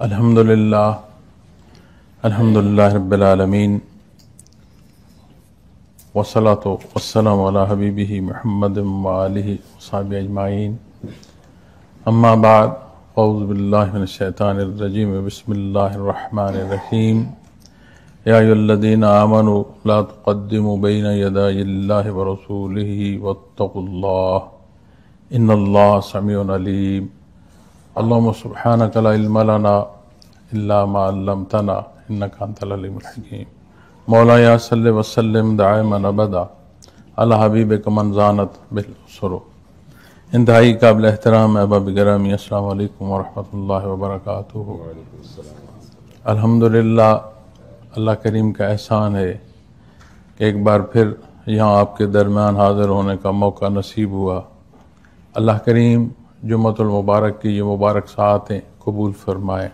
الحمدللہ رب العالمین والصلاة والسلام علی حبیبہ محمد وآلہ وصحبہ اجمعین اما بعد اعوذ باللہ من الشیطان الرجیم بسم اللہ الرحمن الرحیم یا ایھا الذین آمنوا لا تقدموا بین یدی اللہ ورسولہ واتقوا اللہ ان اللہ سمیع علیم اللہم سبحانک لا علم لنا الا ما علمتنا انک انت العلیم الحکیم مولایا صلی وسلم دائما ابدا علی حبیبک من زانت بالاسر. انتہائی قابل احترام احباب گرامی، السلام علیکم ورحمۃ اللہ وبرکاتہ. الحمدللہ اللہ کریم کا احسان ہے کہ ایک بار پھر یہاں آپ کے درمیان حاضر ہونے کا موقع نصیب ہوا. اللہ کریم جمعۃ المبارک کی یہ مبارک ساعتیں قبول فرمائے.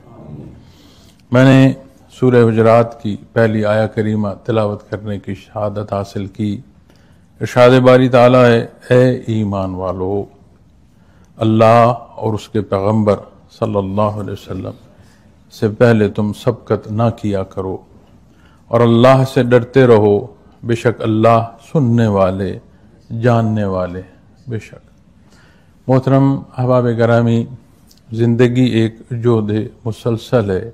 میں نے سورہ حجرات کی پہلی آیہ کریمہ تلاوت کرنے کی شہادت حاصل کی. ارشاد باری تعالیٰ ہے، اے ایمان والو، اللہ اور اس کے پیغمبر صلی اللہ علیہ وسلم سے پہلے تم سبقت نہ کیا کرو اور اللہ سے ڈرتے رہو، بے شک اللہ سننے والے جاننے والے. بے شک محترم احباب گرامی، زندگی ایک جہد مسلسل ہے،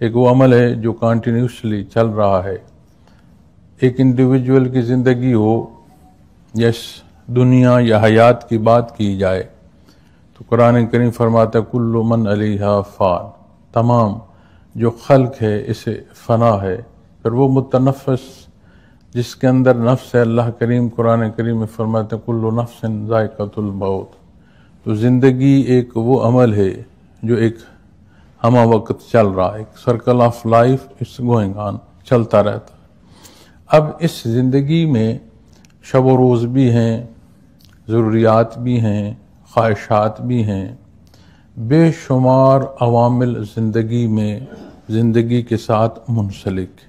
ایک وہ عمل ہے جو کنٹینیوسلی چل رہا ہے. ایک انڈیویجول کی زندگی ہو یا اس دنیا یا حیات کی بات کی جائے تو قرآن کریم فرماتا ہے کل من علیہا فان، تمام جو خلق ہے اسے فنا ہے. پھر وہ متنفس جس کے اندر نفس ہے، اللہ کریم قرآن کریم میں فرماتا ہے کل نفس ذائقۃ الموت. تو زندگی ایک وہ عمل ہے جو ایک ہمہ وقت چل رہا ہے، ایک circle of life is going on, چلتا رہتا. اب اس زندگی میں شب و روز بھی ہیں، ضروریات بھی ہیں، خواہشات بھی ہیں، بے شمار عوامل زندگی میں زندگی کے ساتھ منسلک.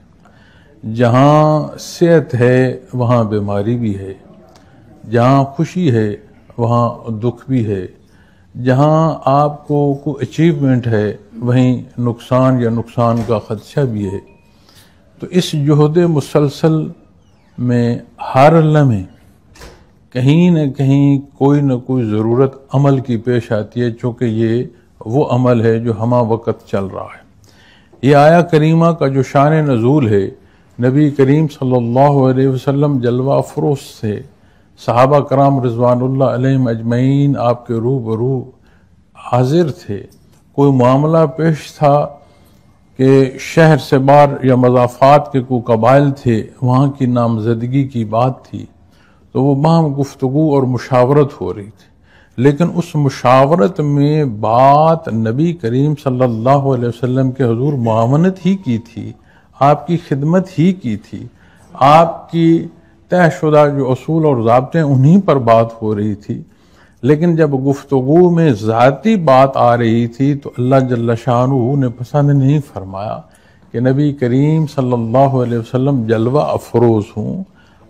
جہاں صحت ہے وہاں بیماری بھی ہے، جہاں خوشی ہے وہاں دکھ بھی ہے، جہاں آپ کو کوئی اچیومنٹ ہے وہیں نقصان یا نقصان کا خدشہ بھی ہے. تو اس جہد مسلسل میں ہر لمحے کہیں نہ کہیں کوئی نہ کوئی ضرورت عمل کی پیش آتی ہے، چونکہ یہ وہ عمل ہے جو ہمہ وقت چل رہا ہے. یہ آیہ کریمہ کا جو شان نزول ہے، نبی کریم صلی اللہ علیہ وسلم جلوہ افروز سے صحابہ کرام رضوان اللہ علیہم اجمعین آپ کے روبرو حاضر تھے. کوئی معاملہ پیش تھا کہ شہر سے باہر یا مضافات کے کوئی قبائل تھے، وہاں کی نامزدگی کی بات تھی، تو وہ باہم گفتگو اور مشاورت ہو رہی تھی. لیکن اس مشاورت میں بات نبی کریم صلی اللہ علیہ وسلم کے حضور معاونت ہی کی تھی، آپ کی خدمت ہی کی تھی، آپ کی طے شدہ جو اصول اور ضابطے انہی پر بات ہو رہی تھی. لیکن جب گفتگو میں ذاتی بات آ رہی تھی تو اللہ جل شانہ نے پسند نہیں فرمایا کہ نبی کریم صلی اللہ علیہ وسلم جلوہ افروز ہوں،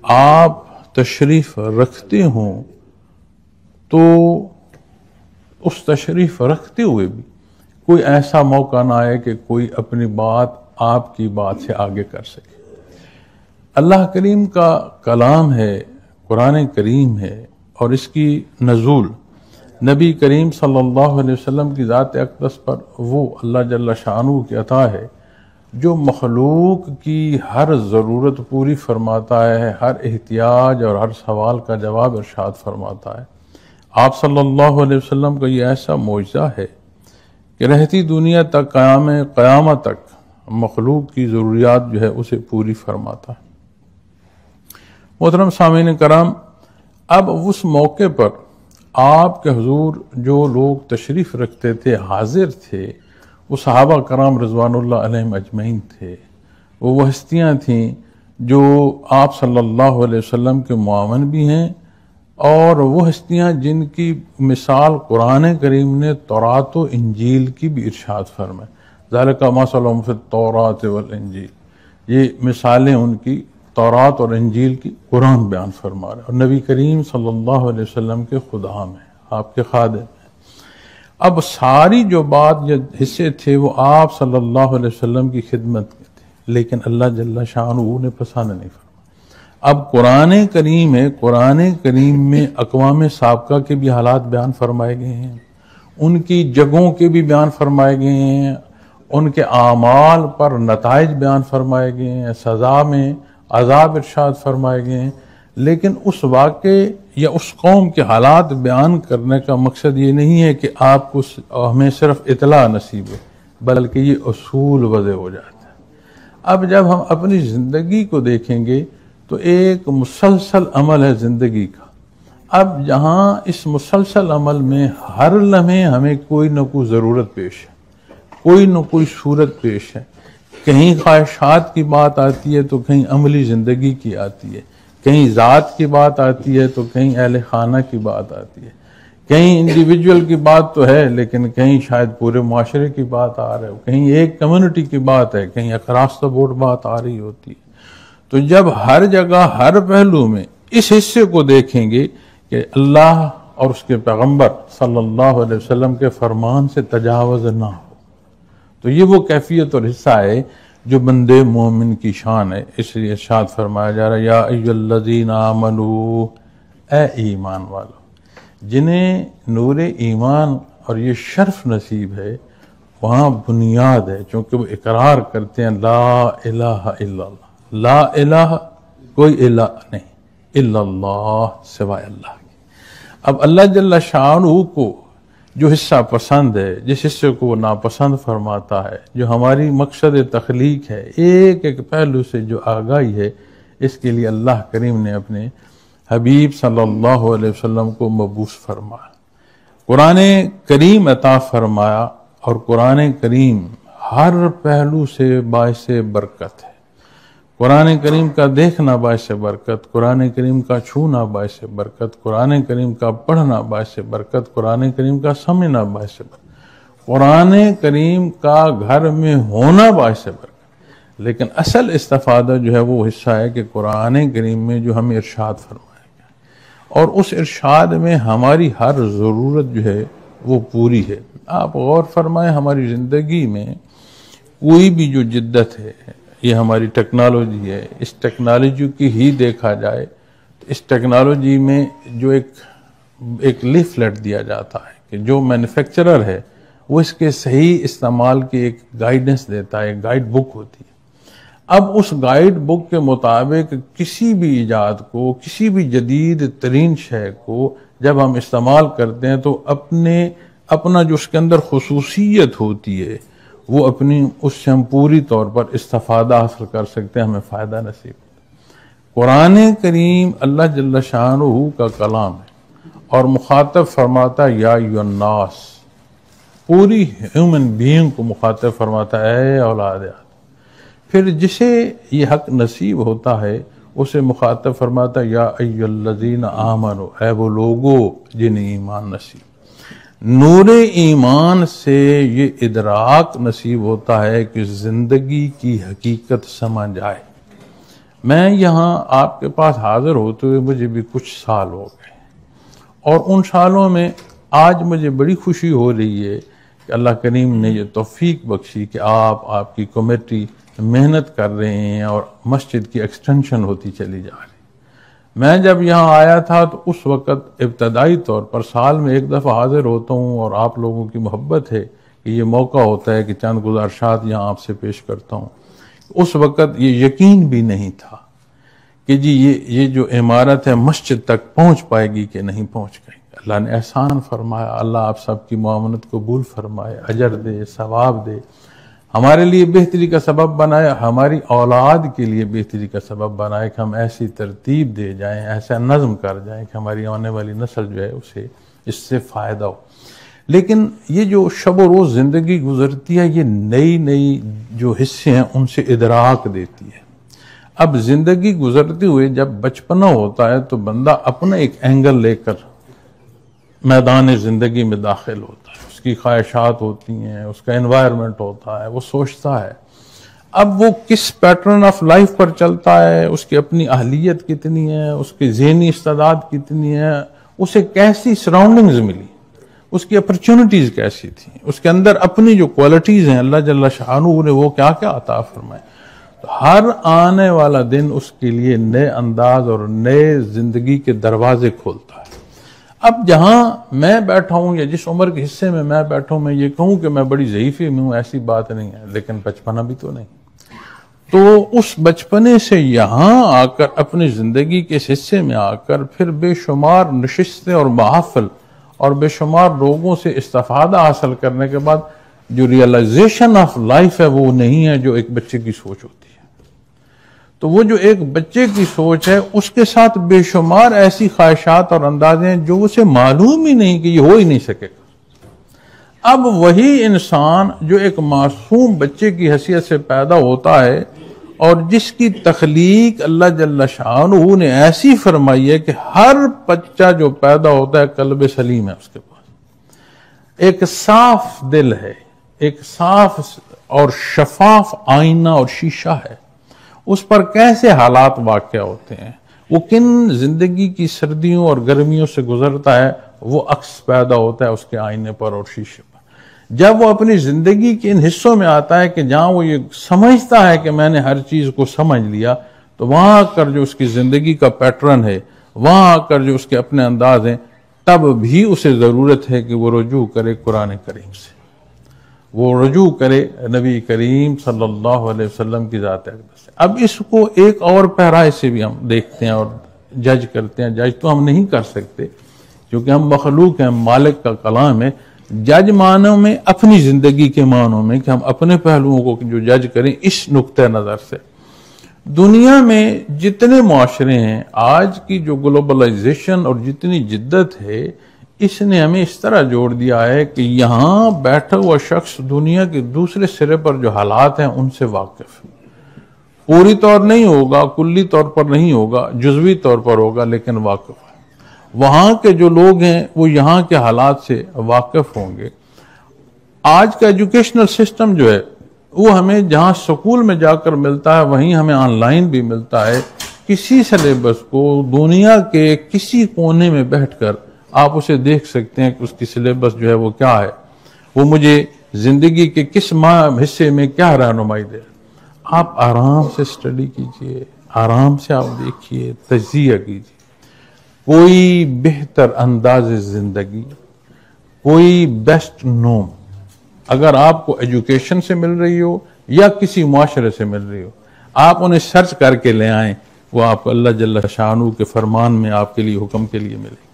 آپ تشریف رکھتے ہوں، تو اس تشریف رکھتے ہوئے بھی کوئی ایسا موقع نہ آئے کہ کوئی اپنی بات آپ کی بات سے آگے کر سکے. اللہ کریم کا کلام ہے، قرآن کریم ہے، اور اس کی نزول نبی کریم صلی اللہ علیہ وسلم کی ذات اقدس پر وہ اللہ جل شانہ کی عطا ہے جو مخلوق کی ہر ضرورت پوری فرماتا ہے، ہر احتیاج اور ہر سوال کا جواب ارشاد فرماتا ہے. آپ صلی اللہ علیہ وسلم کا یہ ایسا معجزہ ہے کہ رہتی دنیا تک قیامت تک مخلوق کی ضروریات جو ہے اسے پوری فرماتا ہے. محترم سامعین کرام، اب اس موقع پر آپ کے حضور جو لوگ تشریف رکھتے تھے، حاضر تھے، وہ صحابہ کرام رضوان اللہ علیہم اجمعین تھے. وہ ہستیاں تھیں جو آپ صلی اللہ علیہ وسلم کے معاون بھی ہیں، اور وہ ہستیاں جن کی مثال قرآن کریم نے تورات و انجیل کی بھی ارشاد فرمائے. ذالک مثلہم فی التوراۃ والانجیل، یہ مثالیں ان کی تورات اور انجیل کی قرآن بیان فرما رہا ہے، اور نبی کریم صلی اللہ علیہ وسلم کے خدام ہیں، آپ کے خادم ہیں. اب ساری جو بات جو حصے تھے وہ آپ صلی اللہ علیہ وسلم کی خدمت میں تھے، لیکن اللہ جل شانہ نے پسند نہیں فرمایا۔ اب قرآن کریم ہے، قرآن کریم میں اقوام سابقہ کے بھی حالات بیان فرمائے گئے ہیں، ان کی جگہوں کے بھی بیان فرمائے گئے ہیں، ان کے اعمال پر نتائج بیان فرمائے گئے ہیں، سزا میں عذاب ارشاد فرمائے گئے ہیں، لیکن اس واقعے یا اس قوم کے حالات بیان کرنے کا مقصد یہ نہیں ہے کہ آپ کو ہمیں صرف اطلاع نصیب ہے، بلکہ یہ اصول وضع ہو جاتا ہے۔ اب جب ہم اپنی زندگی کو دیکھیں گے تو ایک مسلسل عمل ہے زندگی کا۔ اب جہاں اس مسلسل عمل میں ہر لمحے ہمیں کوئی نہ کوئی ضرورت پیش ہے، کوئی نہ کوئی صورت پیش ہے، کہیں خواہشات کی بات آتی ہے تو کہیں عملی زندگی کی آتی ہے، کہیں ذات کی بات آتی ہے تو کہیں اہل خانہ کی بات آتی ہے، کہیں انڈیویجول کی بات تو ہے لیکن کہیں شاید پورے معاشرے کی بات آ رہی ہے، کہیں ایک کمیونٹی کی بات ہے، کہیں اکراس دا بورڈ بات آ رہی ہوتی ہے۔ تو جب ہر جگہ ہر پہلو میں اس حصے کو دیکھیں گے کہ اللہ اور اس کے پیغمبر صلی اللہ علیہ وسلم کے فرمان سے تجاوز نہ ہو، تو یہ وہ کیفیت اور حصہ ہے جو بندے مومن کی شان ہے۔ اس لیے ارشاد فرمایا جا رہا ہے یا ایھا الذین آمنو، اے ایمان والو، جنہیں نور ایمان اور یہ شرف نصیب ہے، وہاں بنیاد ہے، چونکہ وہ اقرار کرتے ہیں لا الہ الا اللہ، لا الہ کوئی الہ نہیں الا اللہ سوائے اللہ کے۔ اب اللہ جل شانہ کو جو حصہ پسند ہے، جس حصے کو وہ ناپسند فرماتا ہے، جو ہماری مقصد تخلیق ہے، ایک ایک پہلو سے جو آگاہی ہے، اس کے لیے اللہ کریم نے اپنے حبیب صلی اللہ علیہ وسلم کو مبعوث فرمایا، قرآن کریم عطا فرمایا، اور قرآن کریم ہر پہلو سے باعث برکت ہے۔ قرآن کریم کا دیکھنا باعث برکت، قرآن کریم کا چھونا باعث برکت، قرآن کریم کا پڑھنا باعث برکت، قرآن کریم کا سمجھنا باعث برکت، قرآن کریم کا گھر میں ہونا باعث برکت۔ لیکن اصل استفادہ جو ہے وہ حصہ ہے کہ قرآن کریم میں جو ہمیں ارشاد فرمایا گیا، اور اس ارشاد میں ہماری ہر ضرورت جو ہے وہ پوری ہے۔ آپ غور فرمائیں، ہماری زندگی میں کوئی بھی جو جدت ہے، یہ ہماری ٹیکنالوجی ہے، اس ٹیکنالوجی کی ہی دیکھا جائے تو اس ٹیکنالوجی میں جو ایک لیفلیٹ دیا جاتا ہے کہ جو مینوفیکچرر ہے وہ اس کے صحیح استعمال کی ایک گائیڈنس دیتا ہے، ایک گائیڈ بک ہوتی ہے۔ اب اس گائیڈ بک کے مطابق کسی بھی ایجاد کو، کسی بھی جدید ترین شے کو جب ہم استعمال کرتے ہیں تو اپنا جو اس کے اندر خصوصیت ہوتی ہے وہ اس سے ہم پوری طور پر استفادہ حاصل کر سکتے ہیں، ہمیں فائدہ نصیب ہوتا ہے۔ قرآن کریم اللہ جل شانہ کا کلام ہے، اور مخاطب فرماتا ہے یا ایھا الناس، پوری ہیومن بینگ کو مخاطب فرماتا ہے اے اولاد آدم۔ پھر جسے یہ حق نصیب ہوتا ہے اسے مخاطب فرماتا ہے یا ایھا الذین آمنو، اے وہ لوگو جنہیں ایمان نصیب۔ نور ایمان سے یہ ادراک نصیب ہوتا ہے کہ زندگی کی حقیقت سمجھ آئے۔ میں یہاں آپ کے پاس حاضر ہوتے ہوئے مجھے بھی کچھ سال ہو گئے، اور ان سالوں میں آج مجھے بڑی خوشی ہو رہی ہے کہ اللہ کریم نے یہ توفیق بخشی کہ آپ کی کمیٹی محنت کر رہے ہیں اور مسجد کی ایکسٹینشن ہوتی چلی جا رہی۔ میں جب یہاں آیا تھا تو اس وقت ابتدائی طور پر سال میں ایک دفعہ حاضر ہوتا ہوں، اور آپ لوگوں کی محبت ہے کہ یہ موقع ہوتا ہے کہ چند گزارشات یہاں آپ سے پیش کرتا ہوں۔ اس وقت یہ یقین بھی نہیں تھا کہ جی یہ جو عمارت ہے مسجد تک پہنچ پائے گی کہ نہیں پہنچ گئی۔ اللہ نے احسان فرمایا، اللہ آپ سب کی معاونت قبول فرمائے، اجر دے، ثواب دے، ہمارے لیے بہتری کا سبب بنائے، ہماری اولاد کے لیے بہتری کا سبب بنائے کہ ہم ایسی ترتیب دے جائیں، ایسا نظم کر جائیں کہ ہماری آنے والی نسل جو ہے اسے اس سے فائدہ ہو۔ لیکن یہ جو شب و روز زندگی گزرتی ہے، یہ نئی جو حصے ہیں ان سے ادراک دیتی ہے۔ اب زندگی گزرتے ہوئے جب بچپنا ہوتا ہے تو بندہ اپنا ایک اینگل لے کر میدان زندگی میں داخل ہوتا ہے، اس کی خواہشات ہوتی ہیں، اس کا انوائرمنٹ ہوتا ہے، وہ سوچتا ہے۔ اب وہ کس پیٹرن آف لائف پر چلتا ہے، اس کی اپنی اہلیت کتنی ہے، اس کی ذہنی استعداد کتنی ہے، اسے کیسی سراؤنڈنگز ملی، اس کی اپرچونٹیز کیسی تھیں، اس کے اندر اپنی جو کوالٹیز ہیں اللہ جل شانہ نے وہ کیا کیا عطا فرمائے. تو ہر آنے والا دن اس کے لیے نئے انداز اور نئے زندگی کے دروازے کھولتا ہے. اب جہاں میں بیٹھا ہوں یا جس عمر کے حصے میں میں بیٹھا ہوں، میں یہ کہوں کہ میں بڑی ضعیفی میں ہوں، ایسی بات نہیں ہے، لیکن بچپنا بھی تو نہیں. تو اس بچپنے سے یہاں آ کر اپنی زندگی کے اس حصے میں آ کر پھر بے شمار نشستیں اور محافل اور بے شمار لوگوں سے استفادہ حاصل کرنے کے بعد جو ریئلائزیشن آف لائف ہے وہ نہیں ہے جو ایک بچے کی سوچ ہوتی ہے. تو وہ جو ایک بچے کی سوچ ہے اس کے ساتھ بے شمار ایسی خواہشات اور اندازیں جو اسے معلوم ہی نہیں کہ یہ ہو ہی نہیں سکے گا. اب وہی انسان جو ایک معصوم بچے کی حیثیت سے پیدا ہوتا ہے اور جس کی تخلیق اللہ جل شانہ نے ایسی فرمائی ہے کہ ہر بچہ جو پیدا ہوتا ہے قلب سلیم ہے اس کے پاس، ایک صاف دل ہے، ایک صاف اور شفاف آئینہ اور شیشہ ہے. اس پر کیسے حالات واقع ہوتے ہیں، وہ کن زندگی کی سردیوں اور گرمیوں سے گزرتا ہے، وہ عکس پیدا ہوتا ہے اس کے آئینے پر اور شیشے پر. جب وہ اپنی زندگی کے ان حصوں میں آتا ہے کہ جہاں وہ یہ سمجھتا ہے کہ میں نے ہر چیز کو سمجھ لیا، تو وہاں آ کر جو اس کی زندگی کا پیٹرن ہے، وہاں آ کر جو اس کے اپنے انداز ہیں، تب بھی اسے ضرورت ہے کہ وہ رجوع کرے قرآن کریم سے، وہ رجوع کرے نبی کریم صلی اللہ علیہ وسلم کی ذات اقدس سے. اب اس کو ایک اور پہرائے سے بھی ہم دیکھتے ہیں اور جج کرتے ہیں. جج تو ہم نہیں کر سکتے کیونکہ ہم مخلوق ہیں، مالک کا کلام ہے. جج معنوں میں اپنی زندگی کے معنوں میں کہ ہم اپنے پہلوؤں کو جو جج کریں اس نقطہ نظر سے. دنیا میں جتنے معاشرے ہیں، آج کی جو گلوبلائزیشن اور جتنی جدت ہے، اس نے ہمیں اس طرح جوڑ دیا ہے کہ یہاں بیٹھا ہوا شخص دنیا کے دوسرے سرے پر جو حالات ہیں ان سے واقف ہے. پوری طور نہیں ہوگا، کلی طور پر نہیں ہوگا، جزوی طور پر ہوگا، لیکن واقف ہے. وہاں کے جو لوگ ہیں وہ یہاں کے حالات سے واقف ہوں گے. آج کا ایجوکیشنل سسٹم جو ہے وہ ہمیں جہاں سکول میں جا کر ملتا ہے وہیں ہمیں آن لائن بھی ملتا ہے. کسی سلیبس کو دنیا کے کسی کونے میں بیٹھ کر آپ اسے دیکھ سکتے ہیں کہ اس کی سلیبس جو ہے وہ کیا ہے، وہ مجھے زندگی کے کس حصے میں کیا رہنمائی دے. آپ آرام سے اسٹڈی کیجئے، آرام سے آپ دیکھیے، تجزیہ کیجئے. کوئی بہتر انداز زندگی، کوئی بیسٹ نوم اگر آپ کو ایجوکیشن سے مل رہی ہو یا کسی معاشرے سے مل رہی ہو، آپ انہیں سرچ کر کے لے آئیں، وہ آپ کو اللہ جل شانہ کے فرمان میں آپ کے لیے حکم کے لیے ملے.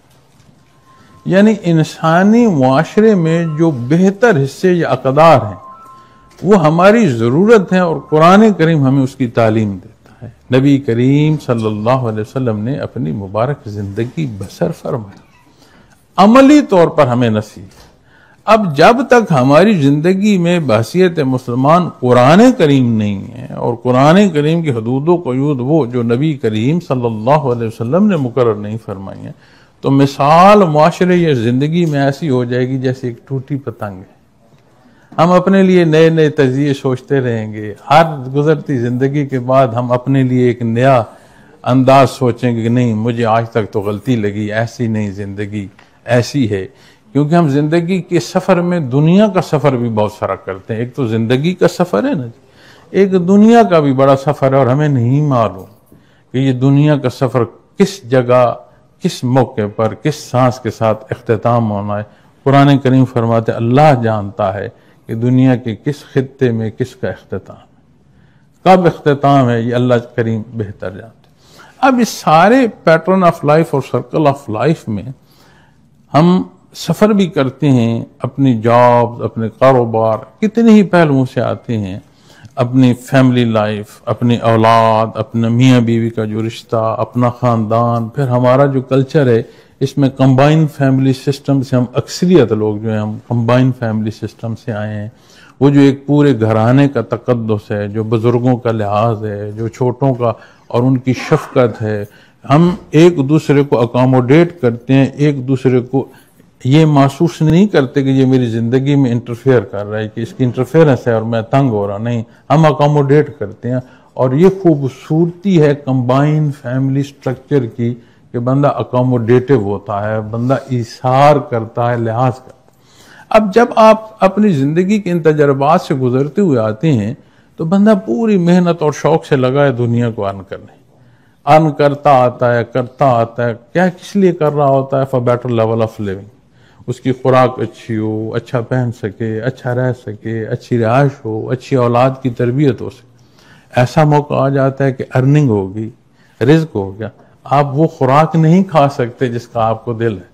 یعنی انسانی معاشرے میں جو بہتر حصے یا اقدار ہیں وہ ہماری ضرورت ہیں اور قرآن کریم ہمیں اس کی تعلیم دیتا ہے. نبی کریم صلی اللہ علیہ وسلم نے اپنی مبارک زندگی بسر فرمائی، عملی طور پر ہمیں نصیحت. اب جب تک ہماری زندگی میں بحثیت مسلمان قرآن کریم نہیں ہے اور قرآن کریم کی حدود و قیود وہ جو نبی کریم صلی اللہ علیہ وسلم نے مقرر نہیں فرمائی ہیں، تو مثال معاشرے یا زندگی میں ایسی ہو جائے گی جیسے ایک ٹوٹی پتنگ ہے. ہم اپنے لیے نئے نئے تجزیے سوچتے رہیں گے. ہر گزرتی زندگی کے بعد ہم اپنے لیے ایک نیا انداز سوچیں گے کہ نہیں، مجھے آج تک تو غلطی لگی، ایسی نہیں، زندگی ایسی ہے. کیونکہ ہم زندگی کے سفر میں دنیا کا سفر بھی بہت سارا کرتے ہیں. ایک تو زندگی کا سفر ہے نا، ایک دنیا کا بھی بڑا سفر ہے، اور ہمیں نہیں معلوم کہ یہ دنیا کا سفر کس جگہ، کس موقع پر، کس سانس کے ساتھ اختتام ہونا ہے. قرآن کریم فرماتے اللہ جانتا ہے کہ دنیا کے کس خطے میں کس کا اختتام ہے، کب اختتام ہے، یہ اللہ کریم بہتر جانتے. اب اس سارے پیٹرن آف لائف اور سرکل آف لائف میں ہم سفر بھی کرتے ہیں. اپنی جاب، اپنے کاروبار، کتنے ہی پہلوؤں سے آتے ہیں. اپنی فیملی لائف، اپنی اولاد، اپنے میاں بیوی کا جو رشتہ، اپنا خاندان، پھر ہمارا جو کلچر ہے اس میں کمبائن فیملی سسٹم سے، ہم اکثریت لوگ جو ہیں ہم کمبائن فیملی سسٹم سے آئے ہیں. وہ جو ایک پورے گھرانے کا تقدس ہے، جو بزرگوں کا لحاظ ہے، جو چھوٹوں کا اور ان کی شفقت ہے. ہم ایک دوسرے کو اکاموڈیٹ کرتے ہیں، ایک دوسرے کو یہ محسوس نہیں کرتے کہ یہ میری زندگی میں انٹرفیئر کر رہا ہے، کہ اس کی انٹرفیئرنس ہے اور میں تنگ ہو رہا. نہیں، ہم اکاموڈیٹ کرتے ہیں. اور یہ خوبصورتی ہے کمبائن فیملی سٹرکچر کی کہ بندہ اکاموڈیٹو ہوتا ہے، بندہ ایثار کرتا ہے، لحاظ کرتا ہے. اب جب آپ اپنی زندگی کے ان تجربات سے گزرتے ہوئے آتے ہیں تو بندہ پوری محنت اور شوق سے لگا ہے دنیا کو ارن کرنے، ارن کرتا آتا ہے، کیا کس لیے کر رہا ہوتا ہے؟ For better level of living, اس کی خوراک اچھی ہو، اچھا پہن سکے، اچھا رہ سکے، اچھی رہائش ہو، اچھی اولاد کی تربیت ہو سکے۔ ایسا موقع آ جاتا ہے کہ ارننگ ہوگی، رزق ہو گیا، آپ وہ خوراک نہیں کھا سکتے جس کا آپ کو دل ہے،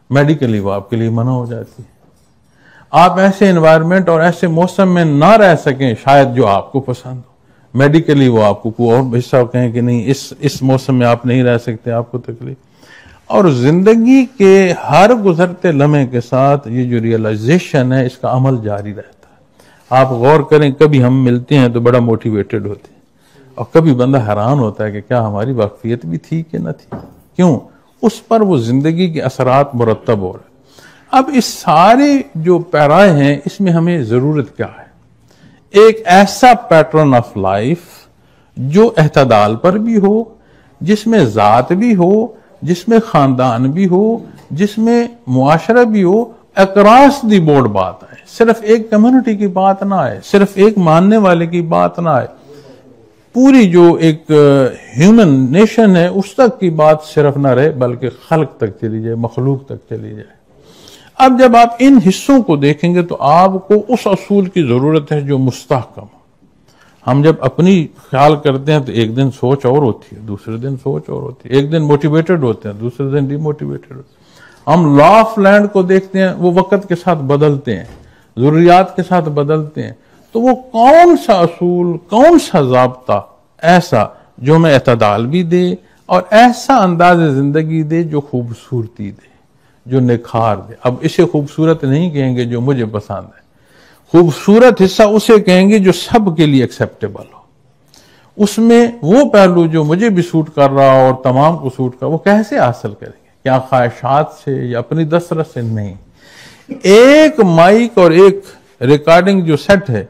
میڈیکلی وہ آپ کے لیے منع ہو جاتی ہے۔ آپ ایسے انوائرمنٹ اور ایسے موسم میں نہ رہ سکیں شاید جو آپ کو پسند ہو، میڈیکلی وہ آپ کو کوئی اور حصہ کہیں کہ نہیں اس موسم میں آپ نہیں رہ سکتے، آپ کو تکلیف۔ اور زندگی کے ہر گزرتے لمحے کے ساتھ یہ جو ریئلائزیشن ہے اس کا عمل جاری رہتا ہے۔ آپ غور کریں، کبھی ہم ملتے ہیں تو بڑا موٹیویٹڈ ہوتے ہیں، اور کبھی بندہ حیران ہوتا ہے کہ کیا ہماری واقفیت بھی تھی کہ نہ تھی، کیوں؟ اس پر وہ زندگی کے اثرات مرتب ہو رہے ہیں۔ اب اس سارے جو پیرائے ہیں اس میں ہمیں ضرورت کیا ہے؟ ایک ایسا پیٹرن آف لائف جو اعتدال پر بھی ہو، جس میں ذات بھی ہو، جس میں خاندان بھی ہو، جس میں معاشرہ بھی ہو، اکراس دی بورڈ بات آئے، صرف ایک کمیونٹی کی بات نہ آئے، صرف ایک ماننے والے کی بات نہ آئے، پوری جو ایک ہیومن نیشن ہے اس تک کی بات صرف نہ رہے، بلکہ خلق تک چلی جائے، مخلوق تک چلی جائے۔ اب جب آپ ان حصوں کو دیکھیں گے تو آپ کو اس اصول کی ضرورت ہے جو مستحکم ہو۔ ہم جب اپنی خیال کرتے ہیں تو ایک دن سوچ اور ہوتی ہے، دوسرے دن سوچ اور ہوتی ہے، ایک دن موٹیویٹڈ ہوتے ہیں، دوسرے دن ڈی موٹیویٹڈ ہوتے ہیں۔ ہم لا آف لینڈ کو دیکھتے ہیں، وہ وقت کے ساتھ بدلتے ہیں، ضروریات کے ساتھ بدلتے ہیں، تو وہ کون سا اصول، کون سا ضابطہ ایسا جو ہمیں اعتدال بھی دے اور ایسا انداز زندگی دے جو خوبصورتی دے، جو نکھار دے۔ اب اسے خوبصورت نہیں کہیں گے جو مجھے پسند ہے، خوبصورت حصہ اسے کہیں گے جو سب کے لیے ایکسیپٹیبل ہو، اس میں وہ پہلو جو مجھے بھی سوٹ کر رہا ہو اور تمام کو سوٹ کر، وہ کیسے حاصل کریں گے؟ کیا خواہشات سے یا اپنی دسترس سے؟ نہیں۔ ایک مائک اور ایک ریکارڈنگ جو سیٹ ہے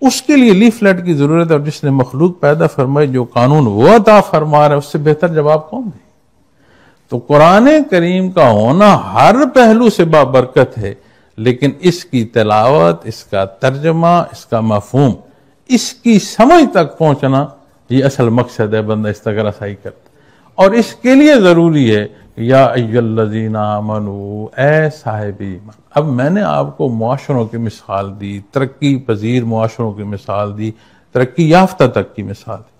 اس کے لیے لیفلیٹ کی ضرورت ہے، اور جس نے مخلوق پیدا فرمائی، جو قانون وہ عطا فرما رہا ہے، اس سے بہتر جواب کون دے؟ تو قرآن کریم کا ہونا ہر پہلو سے بابرکت ہے، لیکن اس کی تلاوت، اس کا ترجمہ، اس کا مفہوم، اس کی سمجھ تک پہنچنا، یہ اصل مقصد ہے، بندہ اس تک رسائی کرتا۔ اور اس کے لیے ضروری ہے یا ایھا الذین آمنوا، اے صاحب ایمان۔ اب میں نے آپ کو معاشروں کی مثال دی، ترقی پذیر معاشروں کی مثال دی، ترقی یافتہ تک کی مثال دی۔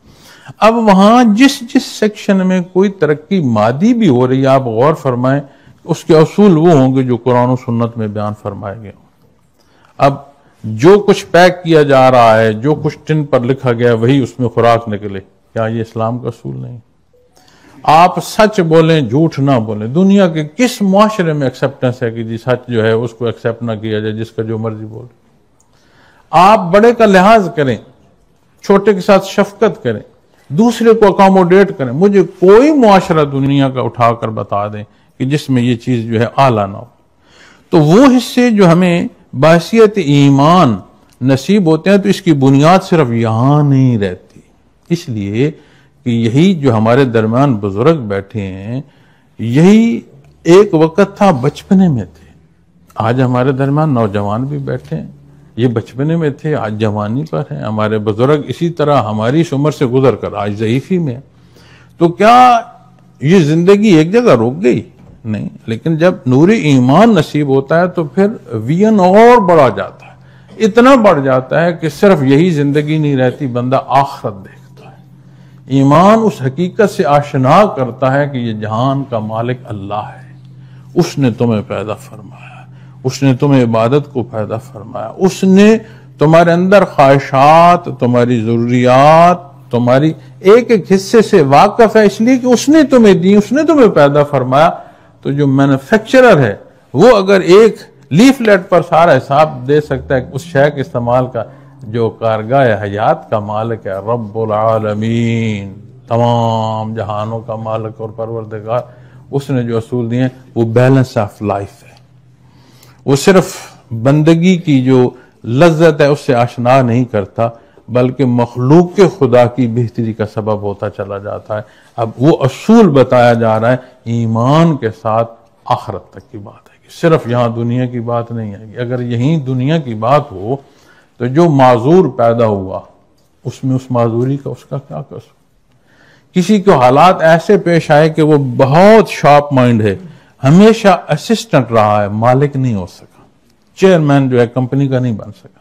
اب وہاں جس سیکشن میں کوئی ترقی مادی بھی ہو رہی ہے، آپ غور فرمائیں، اس کے اصول وہ ہوں گے جو قرآن و سنت میں بیان فرمائے گئے ہوں۔ اب جو کچھ پیک کیا جا رہا ہے، جو کچھ ٹن پر لکھا گیا وہی اس میں خوراک نکلے، کیا یہ اسلام کا اصول نہیں؟ آپ سچ بولیں، جھوٹ نہ بولیں۔ دنیا کے کس معاشرے میں ایکسیپٹنس ہے کہ جی سچ جو ہے اس کو ایکسیپٹ نہ کیا جائے، جس کا جو مرضی بولے؟ آپ بڑے کا لحاظ کریں، چھوٹے کے ساتھ شفقت کریں، دوسرے کو اکاموڈیٹ کریں۔ مجھے کوئی معاشرہ دنیا کا اٹھا کر بتا دیں کہ جس میں یہ چیز جو ہے اعلیٰ نہ ہو۔ تو وہ حصے جو ہمیں بحیثیت ایمان نصیب ہوتے ہیں تو اس کی بنیاد صرف یہاں نہیں رہتی، اس لیے کہ یہی جو ہمارے درمیان بزرگ بیٹھے ہیں، یہی ایک وقت تھا بچپنے میں تھے، آج ہمارے درمیان نوجوان بھی بیٹھے ہیں، یہ بچپنے میں تھے، آج جوانی پر ہیں۔ ہمارے بزرگ اسی طرح ہماری اس عمر سے گزر کر آج ضعیفی میں ہیں۔ تو کیا یہ زندگی ایک جگہ رک گئی؟ نہیں، لیکن جب نور ایمان نصیب ہوتا ہے تو پھر ویژن اور بڑھا جاتا ہے، اتنا بڑھ جاتا ہے کہ صرف یہی زندگی نہیں رہتی، بندہ آخرت دیکھتا ہے۔ ایمان اس حقیقت سے آشنا کرتا ہے کہ یہ جہان کا مالک اللہ ہے، اس نے تمہیں پیدا فرمایا، اس نے تمہیں عبادت کو پیدا فرمایا، اس نے تمہارے اندر خواہشات، تمہاری ضروریات، تمہاری ایک ایک حصے سے واقف ہے، اس لیے کہ اس نے تمہیں دی، اس نے تمہیں پیدا فرمایا۔ تو جو مینوفیکچرر ہے وہ اگر ایک لیفلیٹ پر سارا حساب دے سکتا ہے اس شے کے استعمال کا، جو کارگاہ حیات کا مالک ہے، رب العالمین، تمام جہانوں کا مالک اور پروردگار، اس نے جو اصول دیے ہیں وہ بیلنس آف لائف ہے۔ وہ صرف بندگی کی جو لذت ہے اس سے آشنا نہیں کرتا، بلکہ مخلوق کے خدا کی بہتری کا سبب ہوتا چلا جاتا ہے۔ اب وہ اصول بتایا جا رہا ہے ایمان کے ساتھ آخرت تک کی بات ہے۔ صرف یہاں دنیا کی بات نہیں آئے گی. اگر یہیں دنیا کی بات ہو تو جو معذور پیدا ہوا اس میں اس معذوری کا اس کا کیا قصور؟ کسی کو حالات ایسے پیش آئے کہ وہ بہت شارپ مائنڈ ہے، ہمیشہ اسسٹنٹ رہا ہے، مالک نہیں ہو سکا، چیئرمین جو ہے کمپنی کا نہیں بن سکا.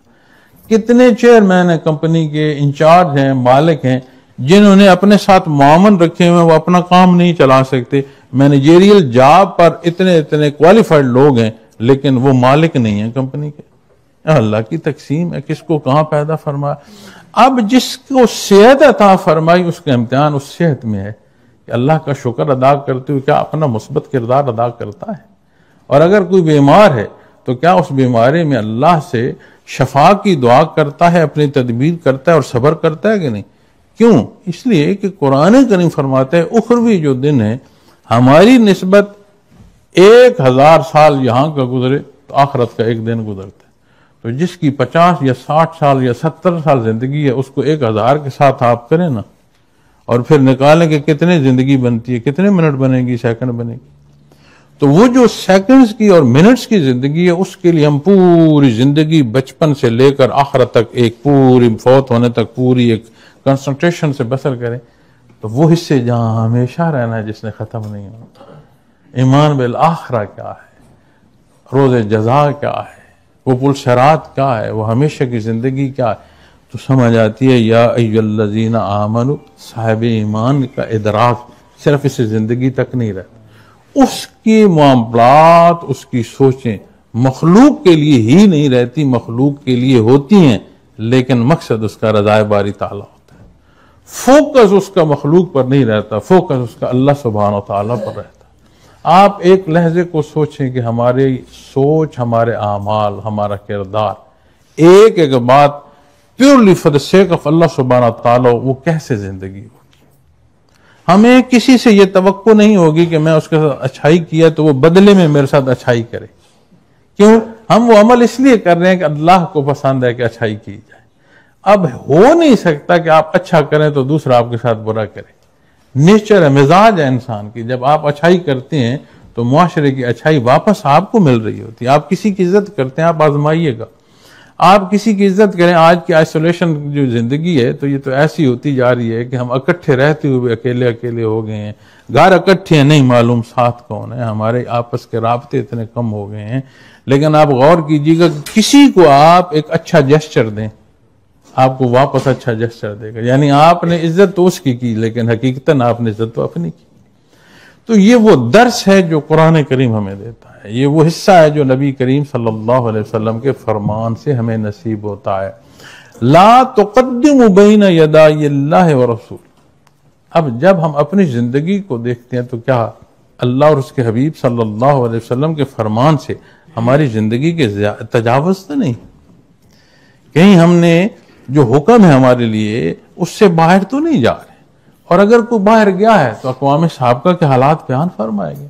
کتنے چیئرمین ہیں کمپنی کے، انچارج ہیں، مالک ہیں، جنہوں نے اپنے ساتھ معاون رکھے ہوئے، وہ اپنا کام نہیں چلا سکتے. مینیجریل جاب پر اتنے کوالیفائڈ لوگ ہیں لیکن وہ مالک نہیں ہیں کمپنی کے. اللہ کی تقسیم ہے، کس کو کہاں پیدا فرمایا. اب جس کو صحت عطا فرمائی اس کا امتحان اس صحت میں ہے کہ اللہ کا شکر ادا کرتے ہوئے کیا اپنا مثبت کردار ادا کرتا ہے. اور اگر کوئی بیمار ہے تو کیا اس بیماری میں اللہ سے شفا کی دعا کرتا ہے، اپنی تدبیر کرتا ہے اور صبر کرتا ہے کہ نہیں؟ کیوں؟ اس لیے کہ قرآن کریم فرماتا ہے اخروی جو دن ہے ہماری نسبت 1000 سال یہاں کا گزرے تو آخرت کا ایک دن گزرتا ہے. تو جس کی 50 یا 60 سال یا 70 سال زندگی ہے اس کو 1000 کے ساتھ آپ کریں نا، اور پھر نکالیں کہ کتنے زندگی بنتی ہے، کتنے منٹ بنے گی، سیکنڈ بنے گی. تو وہ جو سیکنڈز کی اور منٹس کی زندگی ہے اس کے لیے ہم پوری زندگی بچپن سے لے کر آخرت تک ایک پوری فوت ہونے تک پوری ایک کنسنٹریشن سے بسر کریں. تو وہ حصے جہاں ہمیشہ رہنا ہے جس نے ختم نہیں ہوتا. ایمان بالآخرہ کیا ہے، روز جزا کیا ہے، وہ پل صراط کیا ہے، وہ ہمیشہ کی زندگی کیا ہے. تو سمجھ آتی ہے یا ایھا الذین آمنوا، صاحب ایمان کا ادراک صرف اس زندگی تک نہیں رہتا. اس کی معاملات، اس کی سوچیں مخلوق کے لیے ہی نہیں رہتی، مخلوق کے لیے ہوتی ہیں لیکن مقصد اس کا رضائے باری تعالیٰ ہوتا ہے. فوکس اس کا مخلوق پر نہیں رہتا، فوکس اس کا اللہ سبحانہ و تعالیٰ پر رہتا. آپ ایک لحظے کو سوچیں کہ ہماری سوچ، ہمارے اعمال، ہمارا کردار، ایک ایک بات purely for the sake of Allah سبحانہ و تعالیٰ، وہ کیسے زندگی ہوگی. ہمیں کسی سے یہ توقع نہیں ہوگی کہ میں اس کے ساتھ اچھائی کیا تو وہ بدلے میں میرے ساتھ اچھائی کرے. کیوں؟ ہم وہ عمل اس لیے کر رہے ہیں کہ اللہ کو پسند ہے کہ اچھائی کی جائے. اب ہو نہیں سکتا کہ آپ اچھا کریں تو دوسرا آپ کے ساتھ برا کرے. نیچر ہے، مزاج ہے انسان کی. جب آپ اچھائی کرتے ہیں تو معاشرے کی اچھائی واپس آپ کو مل رہی ہوتی ہے. آپ کسی کی عزت کرتے ہیں، آپ آزمائیے گا. آپ کسی کی عزت کریں. آج کی آئسولیشن جو زندگی ہے تو یہ تو ایسی ہوتی جا رہی ہے کہ ہم اکٹھے رہتے ہوئے اکیلے اکیلے ہو گئے ہیں. گھر اکٹھے ہیں، نہیں معلوم ساتھ کون ہے. ہمارے آپس کے رابطے اتنے کم ہو گئے ہیں. لیکن آپ غور کیجیے گا، کسی کو آپ ایک اچھا جسچر دیں، آپ کو واپس اچھا جسچر دے گا. یعنی آپ نے عزت تو اس کی لیکن حقیقتاً آپ نے عزت تو اپنی کی. تو یہ وہ درس ہے جو قرآن کریم ہمیں دیتا ہے. یہ وہ حصہ ہے جو نبی کریم صلی اللہ علیہ وسلم کے فرمان سے ہمیں نصیب ہوتا ہے. لا تقدموا بین یدی اللہ ورسول. اب جب ہم اپنی زندگی کو دیکھتے ہیں تو کیا اللہ اور اس کے حبیب صلی اللہ علیہ وسلم کے فرمان سے ہماری زندگی کے تجاوز تو نہیں؟ کہیں ہم نے جو حکم ہے ہمارے لیے اس سے باہر تو نہیں جا رہے. اور اگر کوئی باہر گیا ہے تو اقوام سابقہ کے حالات بیان فرمائے گئے.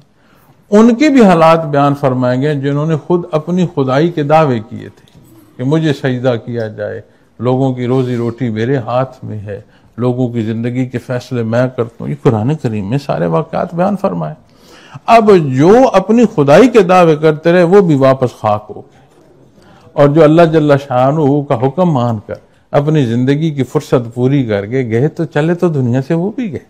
ان کے بھی حالات بیان فرمائے گئے جنہوں نے خود اپنی خدائی کے دعوے کیے تھے کہ مجھے سجدہ کیا جائے، لوگوں کی روزی روٹی میرے ہاتھ میں ہے، لوگوں کی زندگی کے فیصلے میں کرتا ہوں. یہ قرآن کریم میں سارے واقعات بیان فرمائے. اب جو اپنی خدائی کے دعوے کرتے رہے وہ بھی واپس خاک ہو گئے، اور جو اللہ جل شانہ کا حکم مان کر اپنی زندگی کی فرصت پوری کر کے گئے تو چلے تو دنیا سے وہ بھی گئے.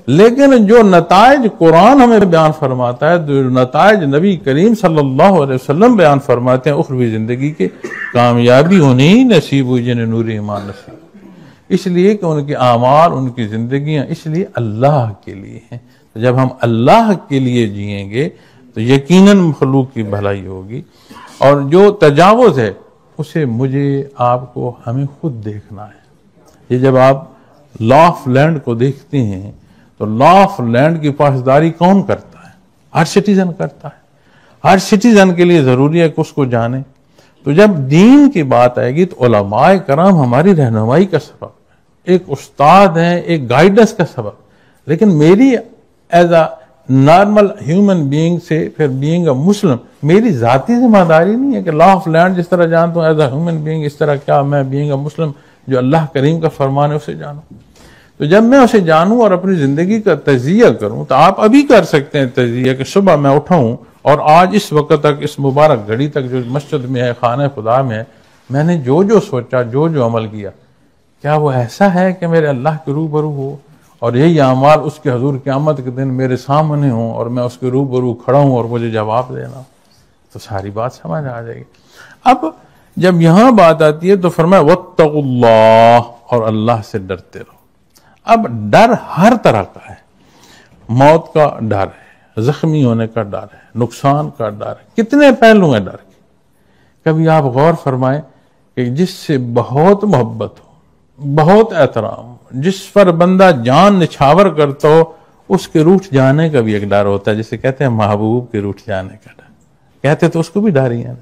لیکن جو نتائج قرآن ہمیں بیان فرماتا ہے، جو نتائج نبی کریم صلی اللہ علیہ وسلم بیان فرماتے ہیں اخروی زندگی کے، کامیابی انہیں ہی نصیب ہوئی جنہیں نور ایمان نصیب. اس لیے کہ ان کے اعمال، ان کی زندگیاں اس لیے اللہ کے لیے ہیں. جب ہم اللہ کے لیے جئیں گے تو یقیناً مخلوق کی بھلائی ہوگی. اور جو تجاوز ہے اسے مجھے، آپ کو، ہمیں خود دیکھنا ہے. یہ جب آپ لا آف لینڈ کو دیکھتے ہیں تو لا آف لینڈ کی پاسداری کون کرتا ہے؟ ہر سٹیزن کرتا ہے. ہر سٹیزن کے لیے ضروری ہے کہ اس کو جانے. تو جب دین کی بات آئے گی تو علماء کرام ہماری رہنمائی کا سبب ہے، ایک استاد ہیں، ایک گائیڈنس کا سبب. لیکن میری as a normal human being سے پھر بینگ اے مسلم میری ذاتی ذمہ داری نہیں ہے کہ لا آف لینڈ جس طرح جانتا ہوں ایز اے ہیومن بینگ، اس طرح کیا میں بینگ اے مسلم جو اللہ کریم کا فرمان ہے اسے جانوں. تو جب میں اسے جانوں اور اپنی زندگی کا تجزیہ کروں، تو آپ ابھی کر سکتے ہیں تجزیہ کہ صبح میں اٹھاؤں اور آج اس وقت تک، اس مبارک گھڑی تک جو مسجد میں ہے، خانہ خدا میں ہے، میں نے جو جو سوچا، جو جو عمل کیا، کیا وہ ایسا ہے کہ میرے اللہ کے روبرو ہو، اور یہی اعمال اس کے حضور قیامت کے دن میرے سامنے ہوں اور میں اس کے روبرو کھڑا ہوں اور مجھے جواب دینا، تو ساری بات سمجھ آ جائے گی۔ اب جب یہاں بات آتی ہے تو فرمایا واتقوا اللہ، اور اللہ سے ڈرتے رہو۔ اب ڈر ہر طرح کا ہے، موت کا ڈر ہے، زخمی ہونے کا ڈر ہے، نقصان کا ڈر ہے، کتنے پہلو ہیں ڈر کے۔ کبھی آپ غور فرمائیں کہ جس سے بہت محبت ہو، بہت احترام ہو، جس پر بندہ جان نچھاور کرتا ہو، اس کے روٹھ جانے کا بھی ایک ڈر ہوتا ہے، جسے کہتے ہیں محبوب کے روٹھ جانے کا ڈر۔ کہتے تو اس کو بھی ڈر ہی ہے،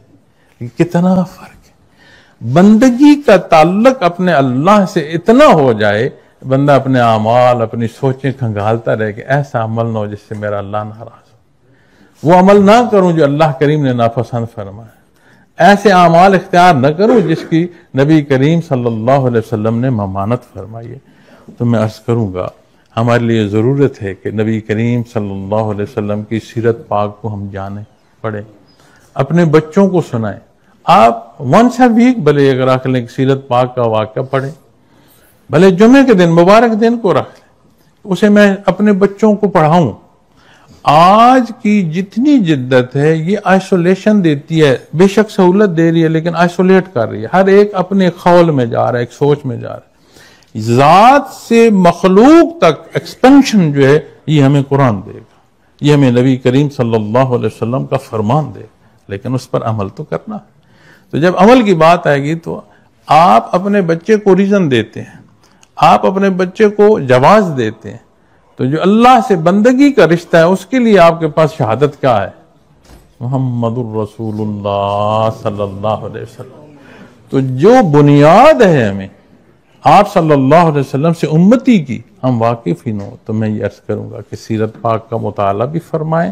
کتنا فرق ہے۔ بندگی کا تعلق اپنے اللہ سے اتنا ہو جائے، بندہ اپنے اعمال، اپنی سوچیں کھنگالتا رہے کہ ایسا عمل نہ ہو جس سے میرا اللہ ناراض ہو، وہ عمل نہ کروں جو اللہ کریم نے ناپسند فرمایا، ایسے اعمال اختیار نہ کروں جس کی نبی کریم صلی اللہ علیہ وسلم نے ممانت فرمائی ہے۔ تو میں عرض کروں گا، ہمارے لیے ضرورت ہے کہ نبی کریم صلی اللہ علیہ وسلم کی سیرت پاک کو ہم جانیں، پڑھیں، اپنے بچوں کو سنائیں۔ آپ ونس اے ویک بھلے اگر رکھ لیں کہ سیرت پاک کا واقعہ پڑھیں، بھلے جمعے کے دن، مبارک دن کو رکھ لیں، اسے میں اپنے بچوں کو پڑھاؤں۔ آج کی جتنی جدت ہے یہ آئسولیشن دیتی ہے، بے شک سہولت دے رہی ہے لیکن آئسولیٹ کر رہی ہے، ہر ایک اپنے خول میں جا رہا ہے، ایک سوچ میں جا رہا ہے۔ ذات سے مخلوق تک ایکسپینشن جو ہے یہ ہمیں قرآن دے گا، یہ ہمیں نبی کریم صلی اللہ علیہ وسلم کا فرمان دے گا، لیکن اس پر عمل تو کرنا ہے۔ تو جب عمل کی بات آئے گی تو آپ اپنے بچے کو ریزن دیتے ہیں، آپ اپنے بچے کو جواز دیتے ہیں، تو جو اللہ سے بندگی کا رشتہ ہے اس کے لیے آپ کے پاس شہادت کیا ہے؟ محمد الرسول اللہ صلی اللہ علیہ وسلم۔ تو جو بنیاد ہے ہمیں آپ صلی اللہ علیہ وسلم سے امتی کی، ہم واقف ہی نہ ہو، تو میں یہ عرض کروں گا کہ سیرت پاک کا مطالعہ بھی فرمائیں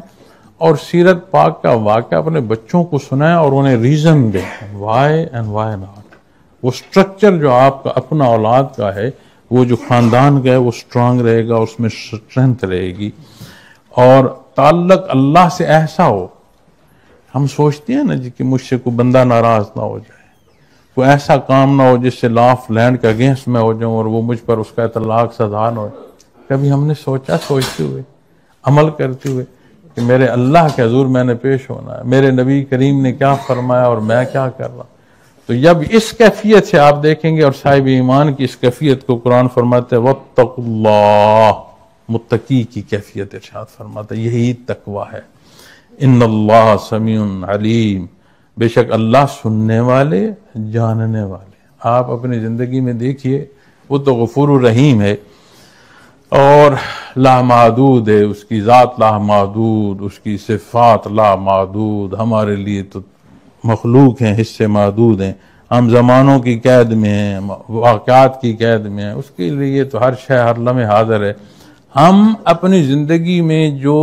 اور سیرت پاک کا واقعہ اپنے بچوں کو سنائیں اور انہیں ریزن دیں، وائی اینڈ وائی ناٹ۔ وہ سٹرکچر جو آپ کا اپنا اولاد کا ہے، وہ جو خاندان کا ہے، وہ سٹرانگ رہے گا، اس میں سٹرینتھ رہے گی، اور تعلق اللہ سے ایسا ہو۔ ہم سوچتے ہیں نا جی کہ مجھ سے کوئی بندہ ناراض نہ ہو جائے، کوئی ایسا کام نہ ہو جس سے لا آف لینڈ کا اگینسٹ میں ہو جاؤں اور وہ مجھ پر اس کا اطلاق سزا نہ ہو۔ کبھی ہم نے سوچا، سوچتے ہوئے، عمل کرتے ہوئے کہ میرے اللہ کے حضور میں نے پیش ہونا ہے، میرے نبی کریم نے کیا فرمایا اور میں کیا کر رہا ہوں؟ تو جب اس کیفیت سے آپ دیکھیں گے، اور صاحب ایمان کی اس کیفیت کو قرآن فرماتے ہیں واتقوا اللہ، متقی کی کیفیت ارشاد فرماتا ہے، یہی تقوی ہے۔ ان اللہ سمیع علیم، بے شک اللہ سننے والے، جاننے والے۔ آپ اپنی زندگی میں دیکھیے، وہ تو غفور الرحیم ہے اور لامحدود ہے، اس کی ذات لامحدود، اس کی صفات لامحدود۔ ہمارے لیے تو مخلوق ہیں، حصے محدود ہیں، ہم زمانوں کی قید میں ہیں، واقعات کی قید میں ہیں، اس کے لیے تو ہر شے ہر لمحے حاضر ہے۔ ہم اپنی زندگی میں جو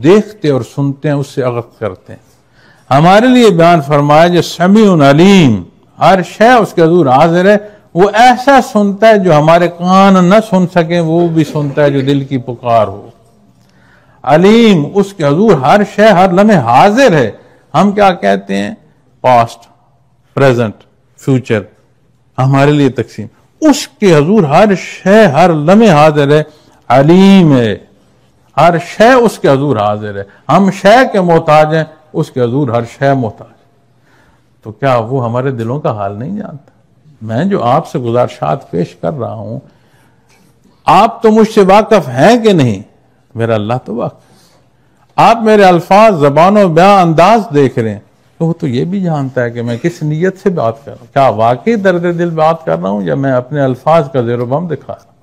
دیکھتے اور سنتے ہیں اس سے عقد کرتے ہیں۔ ہمارے لیے بیان فرمایا جو سمیع علیم، ہر شے اس کے حضور حاضر ہے، وہ ایسا سنتا ہے جو ہمارے کان نہ سن سکیں، وہ بھی سنتا ہے جو دل کی پکار ہو۔ علیم، اس کے حضور ہر شے ہر لمحے حاضر ہے۔ ہم کیا کہتے ہیں؟ پاسٹ، پریزنٹ، فیوچر، ہمارے لیے تقسیم۔ اس کے حضور ہر شے ہر لمحے حاضر ہے، علیم ہے، ہر شے اس کے حضور حاضر ہے۔ ہم شے کے محتاج ہیں، اس کے حضور ہر شے محتاج۔ تو کیا وہ ہمارے دلوں کا حال نہیں جانتا؟ میں جو آپ سے گزارشات پیش کر رہا ہوں، آپ تو مجھ سے واقف ہیں کہ نہیں؟ میرا اللہ تو واقف۔ آپ میرے الفاظ، زبان و بیان انداز دیکھ رہے ہیں، تو وہ تو یہ بھی جانتا ہے کہ میں کس نیت سے بات کر رہا ہوں، کیا واقعی درد دل بات کر رہا ہوں یا میں اپنے الفاظ کا زیر و بم دکھا رہا ہوں۔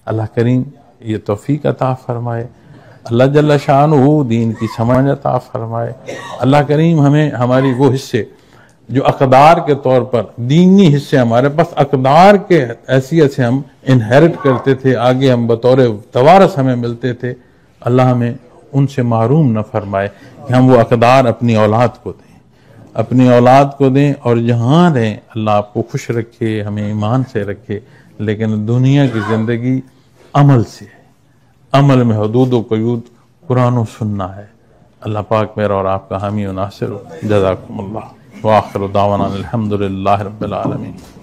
اللہ کریم یہ توفیق عطا فرمائے، اللہ جل شانہ دین کی سمجھ عطا فرمائے۔ اللہ کریم ہمیں ہماری وہ حصے جو اقدار کے طور پر دینی حصے ہمارے پاس اقدار کے حیثیت سے ہم انہیرٹ کرتے تھے، آگے ہم بطور توارث ہمیں ملتے تھے، اللہ ہمیں ان سے محروم نہ فرمائے کہ ہم وہ اقدار اپنی اولاد کو دیں، اپنی اولاد کو دیں، اور جہاں رہیں اللہ آپ کو خوش رکھے، ہمیں ایمان سے رکھے، لیکن دنیا کی زندگی عمل سے ہے، عمل میں حدود و قیود قرآن و سننا ہے۔ اللہ پاک میرا اور آپ کا حامی و ناصر ہو۔ جزاکم اللہ، وآخر دعوانا الحمدللہ رب العالمین۔